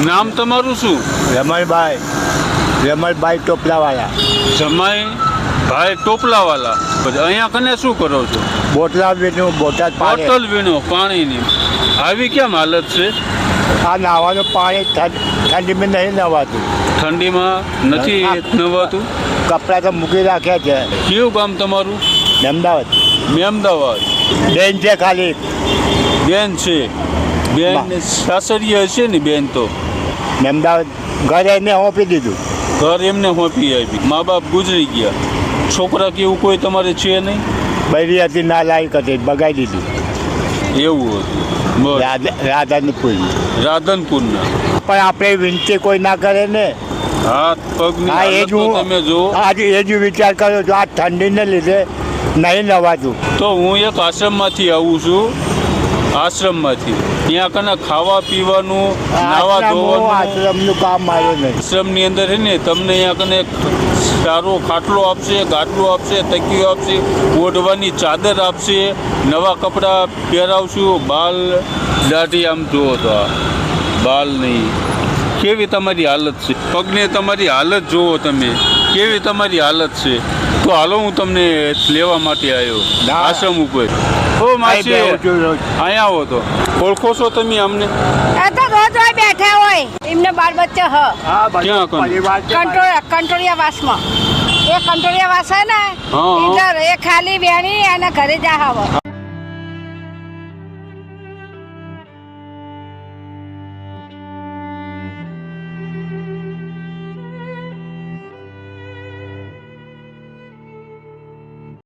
નામ તમારું શું? રમણભાઈ ટોપલાવાળા. જમાઈભાઈ ટોપલાવાલા. પછી અહીંયા કને શું કરો છો? બોટલા વીણું, બોટલ પાણી. બોટલ વીણો પાણીની. આવી કેમ હાલત છે? આ નાવાનું પાણી ઠંડીમાં નહીં નવાતું. ઠંડીમાં નથી નવાતું? કપડાં તો મૂકી રાખ્યા છે. કયું ગામ તમારું? અમદાવાદ. મેમદાવાદ. બેન છે ખાલી. બેન છે. બેન સાસરીએ હશે ને બેન તો? અમદાવાદ ઘરે એને સોંપી દીધું. ઘર એમને સોંપી આપી. મા બાપ ગુજરી ગયા. છોકરા કે એવું કોઈ તમારે છે નહીં? બૈરી હતી ના લાયક હતી બગાડી દીધું. એવું હતું. રાધનપુરના. પણ આપણે વિનંતી કોઈ ના કરે ને. હાથ પગની હા, એ હાલત જ તો હું તમે જો. આજે એ જ વિચાર કર્યો છું. આ ઠંડીને લીધે નહીં નવાતું. તો હું એક આશ્રમમાંથી આવું છું. આશ્રમમાંથી ત્યાં કને ખાવા પીવાનું, નાવા ધોવાનું. આશ્રમનું કામ માર્યું નહીં. આશ્રમની અંદર છે ને તમને અહીંયા કને સારો ખાટલો આપશે, ગાટલો આપશે, તકીઓ આપશે, ઓઢવાની ચાદર આપશે, નવા કપડાં પહેરાવશું. બાલ દાઢી આમ જુઓ તો આ બાલ નહીં. કેવી તમારી હાલત છે? પગને તમારી હાલત જુઓ તમે, કેવી તમારી હાલત છે. તો હાલો હું તમને લેવા માટે આવ્યો આશ્રમ ઉપર. ઓ માસી અહીંયા આવો તો. ઓળખો છો તમે અમને? એ તો રોજ બેઠા હોય એમને બાળ બચ્ચા હ ક્યાં કન? કંટોળિયા વાસમાં. એ કંટોળિયા વાસ હે ને હા. એ ખાલી બેણી અને ઘરે જા હવે.